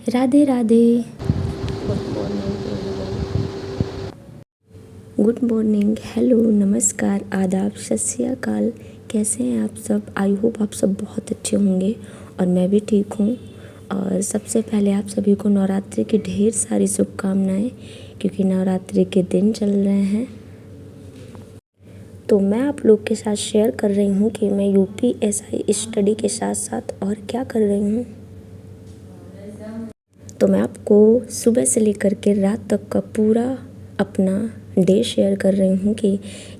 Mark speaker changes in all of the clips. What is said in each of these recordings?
Speaker 1: Radhe Radhe. Good morning, hello, नमस्कार, आदाब, सत श्री अकाल। कैसे हैं आप सब? आई होप आप सब बहुत अच्छे होंगे और मैं भी ठीक हूँ। और सबसे पहले आप सभी को नवरात्रि की ढेर सारी शुभकामनाएं, क्योंकि नवरात्रि के दिन चल रहे हैं। तो मैं आप लोग के साथ शेयर कर रही हूँ कि मैं यूपीएसआई स्टडी के साथ साथ और क्या कर रही हूँ। तो मैं आपको सुबह से लेकर के रात तक का पूरा अपना डे शेयर कर रही हूँ कि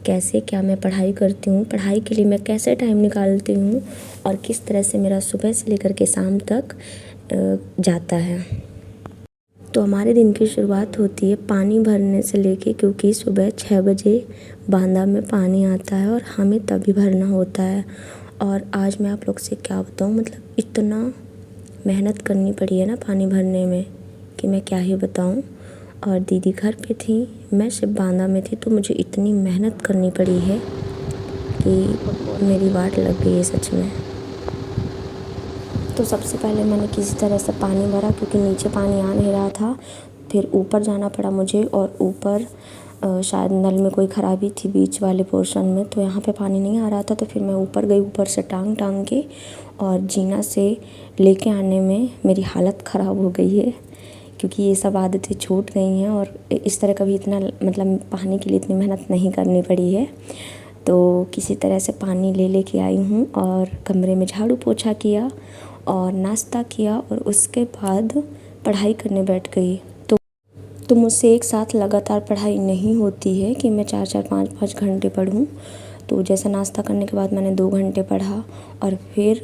Speaker 1: कैसे क्या मैं पढ़ाई करती हूँ, पढ़ाई के लिए मैं कैसे टाइम निकालती हूँ और किस तरह से मेरा सुबह से लेकर के शाम तक जाता है। तो हमारे दिन की शुरुआत होती है पानी भरने से लेके, क्योंकि सुबह 6 बजे बांदा में पानी आता है और हमें तभी भरना होता है। और आज मैं आप लोग से क्या बताऊँ, मतलब इतना मेहनत करनी पड़ी है ना पानी भरने में कि मैं क्या ही बताऊँ। और दीदी घर पे थी, मैं सिर्फ बांदा में थी, तो मुझे इतनी मेहनत करनी पड़ी है कि मेरी वाट लग गई है सच में। तो सबसे पहले मैंने किसी तरह से पानी भरा, क्योंकि नीचे पानी आ नहीं रहा था। फिर ऊपर जाना पड़ा मुझे, और ऊपर शायद नल में कोई ख़राबी थी बीच वाले पोर्शन में, तो यहाँ पे पानी नहीं आ रहा था। तो फिर मैं ऊपर गई, ऊपर से टांग के, और जीना से लेके आने में मेरी हालत ख़राब हो गई है, क्योंकि ये सब आदतें छूट गई हैं और इस तरह कभी इतना मतलब पानी के लिए इतनी मेहनत नहीं करनी पड़ी है। तो किसी तरह से पानी ले के आई हूँ और कमरे में झाड़ू पोछा किया और नाश्ता किया, और उसके बाद पढ़ाई करने बैठ गई। तो मुझसे एक साथ लगातार पढ़ाई नहीं होती है कि मैं 4-4 5-5 घंटे पढूं। तो जैसे नाश्ता करने के बाद मैंने 2 घंटे पढ़ा, और फिर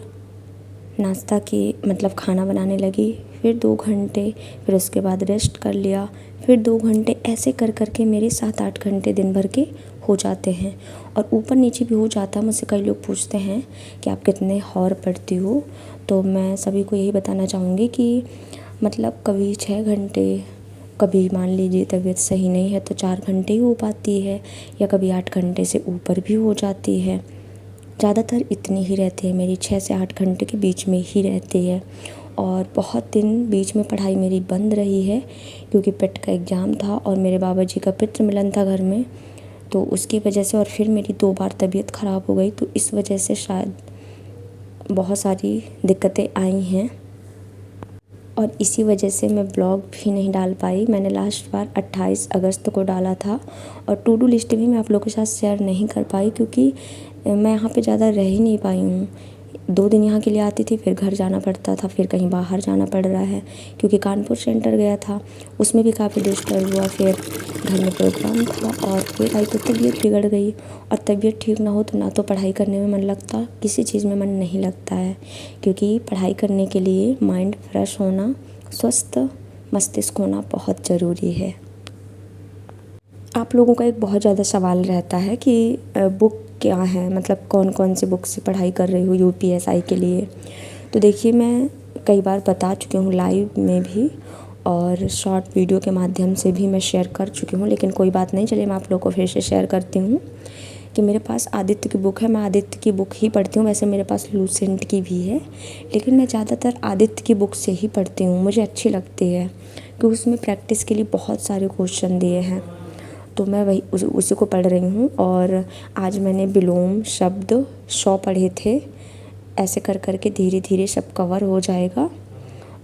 Speaker 1: नाश्ता की मतलब खाना बनाने लगी, फिर 2 घंटे, फिर उसके बाद रेस्ट कर लिया, फिर 2 घंटे, ऐसे कर के मेरे 7-8 घंटे दिन भर के हो जाते हैं। और ऊपर नीचे भी हो जाता है। मुझसे कई लोग पूछते हैं कि आप कितने हॉर पढ़ती हो, तो मैं सभी को यही बताना चाहूँगी कि मतलब कभी 6 घंटे, कभी मान लीजिए तबीयत सही नहीं है तो 4 घंटे ही हो पाती है, या कभी 8 घंटे से ऊपर भी हो जाती है। ज़्यादातर इतनी ही रहती है मेरी, 6 से 8 घंटे के बीच में ही रहती है। और बहुत दिन बीच में पढ़ाई मेरी बंद रही है, क्योंकि पेट का एग्ज़ाम था और मेरे बाबा जी का पितृ मिलन था घर में, तो उसकी वजह से। और फिर मेरी 2 बार तबीयत ख़राब हो गई, तो इस वजह से शायद बहुत सारी दिक्कतें आई हैं, और इसी वजह से मैं ब्लॉग भी नहीं डाल पाई। मैंने लास्ट बार 28 अगस्त को डाला था, और टू डू लिस्ट भी मैं आप लोगों के साथ शेयर नहीं कर पाई, क्योंकि मैं यहाँ पे ज़्यादा रह ही नहीं पाई हूँ। 2 दिन यहाँ के लिए आती थी, फिर घर जाना पड़ता था, फिर कहीं बाहर जाना पड़ रहा है, क्योंकि कानपुर सेंटर गया था, उसमें भी काफ़ी डिस्टर्ब हुआ। फिर घर में प्रोग्राम था, और फिर आई तो तबीयत बिगड़ गई। और तबीयत ठीक ना हो तो ना तो पढ़ाई करने में मन लगता, किसी चीज़ में मन नहीं लगता है, क्योंकि पढ़ाई करने के लिए माइंड फ्रेश होना, स्वस्थ मस्तिष्क होना बहुत ज़रूरी है। आप लोगों का एक बहुत ज़्यादा सवाल रहता है कि बुक क्या है, मतलब कौन कौन सी बुक से पढ़ाई कर रही हूँ यूपीएसआई के लिए। तो देखिए, मैं कई बार बता चुकी हूँ लाइव में भी, और शॉर्ट वीडियो के माध्यम से भी मैं शेयर कर चुकी हूँ, लेकिन कोई बात नहीं, चलिए मैं आप लोगों को फिर से शेयर करती हूँ कि मेरे पास आदित्य की बुक है। मैं आदित्य की बुक ही पढ़ती हूँ, वैसे मेरे पास लूसेंट की भी है, लेकिन मैं ज़्यादातर आदित्य की बुक से ही पढ़ती हूँ, मुझे अच्छी लगती है, क्योंकि उसमें प्रैक्टिस के लिए बहुत सारे क्वेश्चन दिए हैं। तो मैं वही उसी को पढ़ रही हूँ। और आज मैंने विलोम शब्द 100 पढ़े थे। ऐसे कर के धीरे धीरे सब कवर हो जाएगा।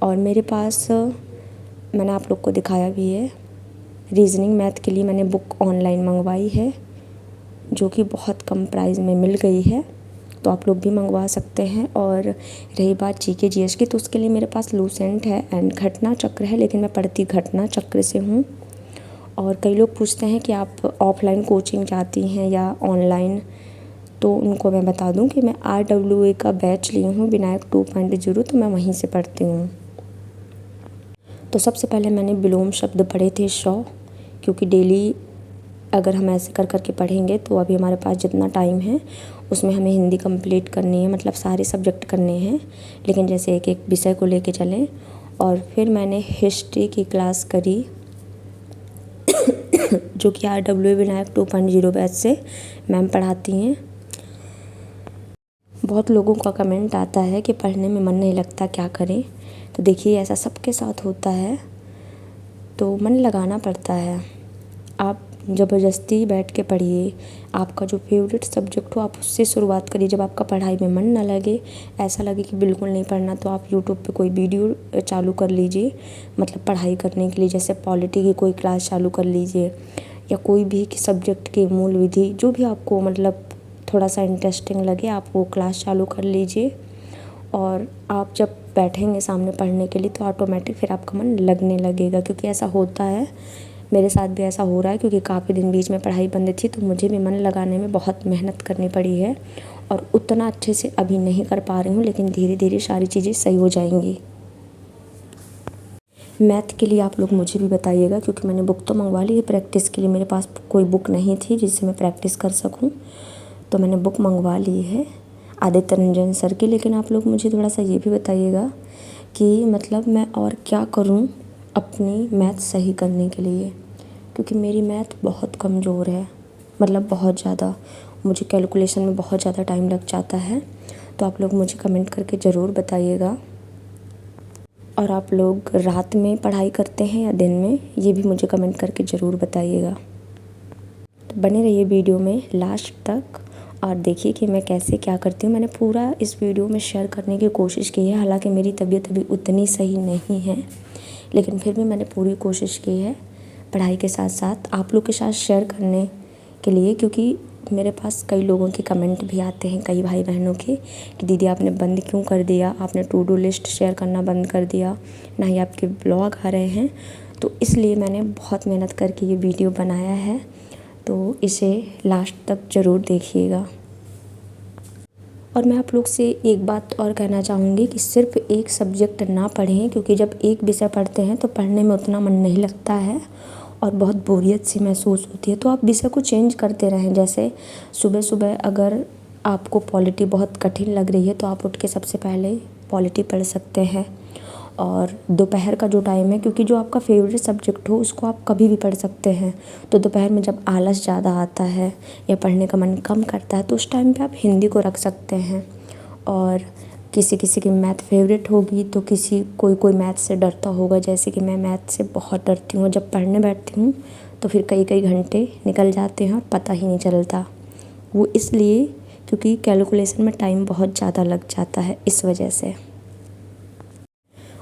Speaker 1: और मेरे पास मैंने आप लोग को दिखाया भी है, रीजनिंग मैथ के लिए मैंने बुक ऑनलाइन मंगवाई है, जो कि बहुत कम प्राइस में मिल गई है, तो आप लोग भी मंगवा सकते हैं। और रही बात जीके जीएस की, तो उसके लिए मेरे पास लूसेंट है एंड घटना चक्र है, लेकिन मैं पढ़ती घटना चक्र से हूँ। और कई लोग पूछते हैं कि आप ऑफलाइन कोचिंग जाती हैं या ऑनलाइन, तो उनको मैं बता दूं कि मैं RWA का बैच ली हूँ, विनायक 2.0, तो मैं वहीं से पढ़ती हूँ। तो सबसे पहले मैंने विलोम शब्द पढ़े थे 100, क्योंकि डेली अगर हम ऐसे कर के पढ़ेंगे तो अभी हमारे पास जितना टाइम है उसमें हमें हिंदी कंप्लीट करनी है, मतलब सारे सब्जेक्ट करने हैं, लेकिन जैसे एक एक विषय को लेके चलें। और फिर मैंने हिस्ट्री की क्लास करी, जो कि RWA विनायक 2.0 बैच से मैम पढ़ाती हैं। बहुत लोगों का कमेंट आता है कि पढ़ने में मन नहीं लगता, क्या करें। तो देखिए ऐसा सबके साथ होता है, तो मन लगाना पड़ता है। आप ज़बरदस्ती बैठ के पढ़िए, आपका जो फेवरेट सब्जेक्ट हो आप उससे शुरुआत करिए। जब आपका पढ़ाई में मन ना लगे, ऐसा लगे कि बिल्कुल नहीं पढ़ना, तो आप यूट्यूब पे कोई वीडियो चालू कर लीजिए, मतलब पढ़ाई करने के लिए। जैसे पॉलिटी की कोई क्लास चालू कर लीजिए, या कोई भी सब्जेक्ट की मूल विधि, जो भी आपको मतलब थोड़ा सा इंटरेस्टिंग लगे आप वो क्लास चालू कर लीजिए। और आप जब बैठेंगे सामने पढ़ने के लिए तो ऑटोमेटिक फिर आपका मन लगने लगेगा, क्योंकि ऐसा होता है, मेरे साथ भी ऐसा हो रहा है। क्योंकि काफ़ी दिन बीच में पढ़ाई बंद थी, तो मुझे भी मन लगाने में बहुत मेहनत करनी पड़ी है, और उतना अच्छे से अभी नहीं कर पा रही हूँ, लेकिन धीरे धीरे सारी चीज़ें सही हो जाएंगी। मैथ के लिए आप लोग मुझे भी बताइएगा, क्योंकि मैंने बुक तो मंगवा ली है प्रैक्टिस के लिए। मेरे पास कोई बुक नहीं थी जिससे मैं प्रैक्टिस कर सकूँ, तो मैंने बुक मंगवा ली है आदित्य रंजन सर की। लेकिन आप लोग मुझे थोड़ा सा ये भी बताइएगा कि मतलब मैं और क्या करूँ अपनी मैथ सही करने के लिए, क्योंकि मेरी मैथ बहुत कमज़ोर है, मतलब बहुत ज़्यादा। मुझे कैलकुलेशन में बहुत ज़्यादा टाइम लग जाता है। तो आप लोग मुझे कमेंट करके ज़रूर बताइएगा। और आप लोग रात में पढ़ाई करते हैं या दिन में, ये भी मुझे कमेंट करके ज़रूर बताइएगा। तो बने रहिए वीडियो में लास्ट तक और देखिए कि मैं कैसे क्या करती हूँ। मैंने पूरा इस वीडियो में शेयर करने की कोशिश की है, हालांकि मेरी तबीयत अभी उतनी सही नहीं है, लेकिन फिर भी मैंने पूरी कोशिश की है पढ़ाई के साथ साथ आप लोग के साथ शेयर करने के लिए। क्योंकि मेरे पास कई लोगों के कमेंट भी आते हैं, कई भाई बहनों के, कि दीदी आपने बंद क्यों कर दिया, आपने टू डू लिस्ट शेयर करना बंद कर दिया, ना ही आपके ब्लॉग आ रहे हैं। तो इसलिए मैंने बहुत मेहनत करके ये वीडियो बनाया है, तो इसे लास्ट तक ज़रूर देखिएगा। और मैं आप लोग से एक बात और कहना चाहूँगी कि सिर्फ एक सब्जेक्ट ना पढ़ें, क्योंकि जब एक विषय पढ़ते हैं तो पढ़ने में उतना मन नहीं लगता है और बहुत बोरियत सी महसूस होती है। तो आप विषय को चेंज करते रहें। जैसे सुबह सुबह अगर आपको पॉलिटी बहुत कठिन लग रही है तो आप उठ के सबसे पहले पॉलिटी पढ़ सकते हैं। और दोपहर का जो टाइम है, क्योंकि जो आपका फेवरेट सब्जेक्ट हो उसको आप कभी भी पढ़ सकते हैं, तो दोपहर में जब आलस ज़्यादा आता है या पढ़ने का मन कम करता है तो उस टाइम पे आप हिंदी को रख सकते हैं। और किसी किसी की मैथ फेवरेट होगी तो कोई मैथ से डरता होगा, जैसे कि मैं मैथ से बहुत डरती हूँ। जब पढ़ने बैठती हूँ तो फिर कई कई घंटे निकल जाते हैं और पता ही नहीं चलता। वो इसलिए क्योंकि कैलकुलेशन में टाइम बहुत ज़्यादा लग जाता है, इस वजह से।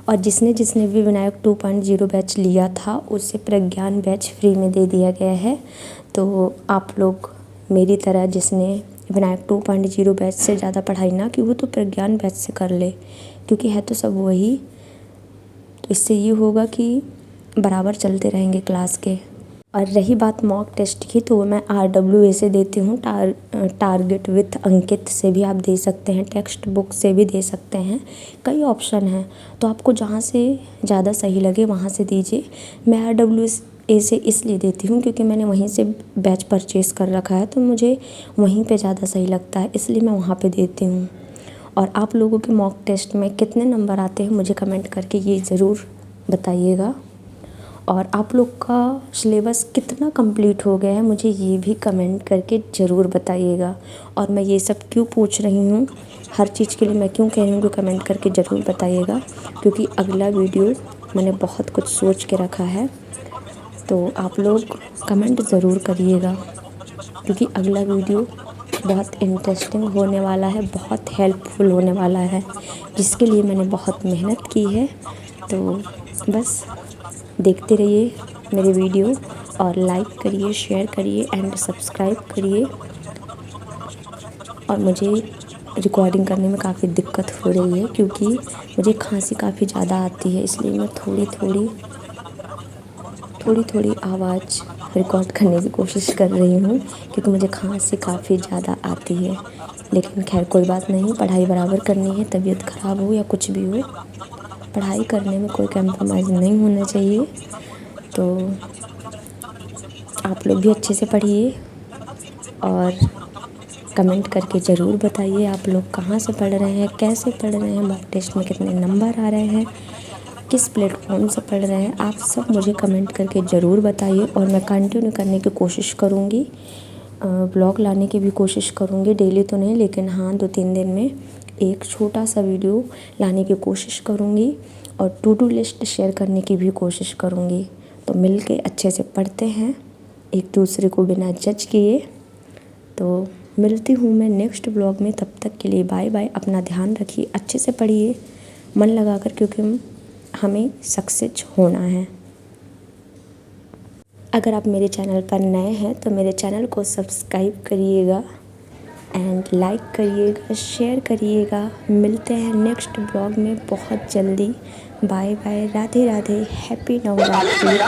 Speaker 1: और जिसने भी विनायक 2.0 बैच लिया था उसे प्रज्ञान बैच फ्री में दे दिया गया है। तो आप लोग मेरी तरह जिसने विनायक 2.0 बैच से ज़्यादा पढ़ाई ना की, वो तो प्रज्ञान बैच से कर ले, क्योंकि है तो सब वही। तो इससे ये होगा कि बराबर चलते रहेंगे क्लास के। और रही बात मॉक टेस्ट की, तो मैं RWA से देती हूँ, टारगेट विथ अंकित से भी आप दे सकते हैं, टेक्स्ट बुक से भी दे सकते हैं, कई ऑप्शन हैं। तो आपको जहाँ से ज़्यादा सही लगे वहाँ से दीजिए। मैं RWA से इसलिए देती हूँ क्योंकि मैंने वहीं से बैच परचेज़ कर रखा है, तो मुझे वहीं पे ज़्यादा सही लगता है, इसलिए मैं वहाँ पे देती हूँ। और आप लोगों के मॉक टेस्ट में कितने नंबर आते हैं मुझे कमेंट करके ये ज़रूर बताइएगा। और आप लोग का सिलेबस कितना कंप्लीट हो गया है मुझे ये भी कमेंट करके ज़रूर बताइएगा। और मैं ये सब क्यों पूछ रही हूँ, हर चीज़ के लिए मैं क्यों कह रही हूँ कि कमेंट करके ज़रूर बताइएगा, क्योंकि अगला वीडियो मैंने बहुत कुछ सोच के रखा है। तो आप लोग कमेंट ज़रूर करिएगा, क्योंकि अगला वीडियो बहुत इंटरेस्टिंग होने वाला है, बहुत हेल्पफुल होने वाला है, जिसके लिए मैंने बहुत मेहनत की है। तो बस देखते रहिए मेरे वीडियो और लाइक करिए, शेयर करिए एंड सब्सक्राइब करिए। और मुझे रिकॉर्डिंग करने में काफ़ी दिक्कत हो रही है, क्योंकि मुझे खांसी काफ़ी ज़्यादा आती है, इसलिए मैं थोड़ी थोड़ी आवाज़ रिकॉर्ड करने की कोशिश कर रही हूँ, क्योंकि मुझे खांसी काफ़ी ज़्यादा आती है। लेकिन खैर कोई बात नहीं, पढ़ाई बराबर करनी है, तबीयत ख़राब हो या कुछ भी हो, पढ़ाई करने में कोई कंप्रोमाइज़ नहीं होना चाहिए। तो आप लोग भी अच्छे से पढ़िए और कमेंट करके ज़रूर बताइए आप लोग कहाँ से पढ़ रहे हैं, कैसे पढ़ रहे हैं, मॉक टेस्ट में कितने नंबर आ रहे हैं, किस प्लेटफॉर्म से पढ़ रहे हैं, आप सब मुझे कमेंट करके ज़रूर बताइए। और मैं कंटिन्यू करने की कोशिश करूँगी, ब्लॉग लाने की भी कोशिश करूँगी, डेली तो नहीं लेकिन हाँ 2-3 दिन में एक छोटा सा वीडियो लाने की कोशिश करूँगी। और टू डू लिस्ट शेयर करने की भी कोशिश करूँगी। तो मिल के अच्छे से पढ़ते हैं एक दूसरे को बिना जज किए। तो मिलती हूँ मैं नेक्स्ट ब्लॉग में, तब तक के लिए बाय बाय। अपना ध्यान रखिए, अच्छे से पढ़िए मन लगाकर, क्योंकि हमें सक्सेस होना है। अगर आप मेरे चैनल पर नए हैं तो मेरे चैनल को सब्सक्राइब करिएगा एंड लाइक करिएगा, शेयर करिएगा। मिलते हैं नेक्स्ट ब्लॉग में बहुत जल्दी। Bye bye, Radhe Radhe, happy Navratri.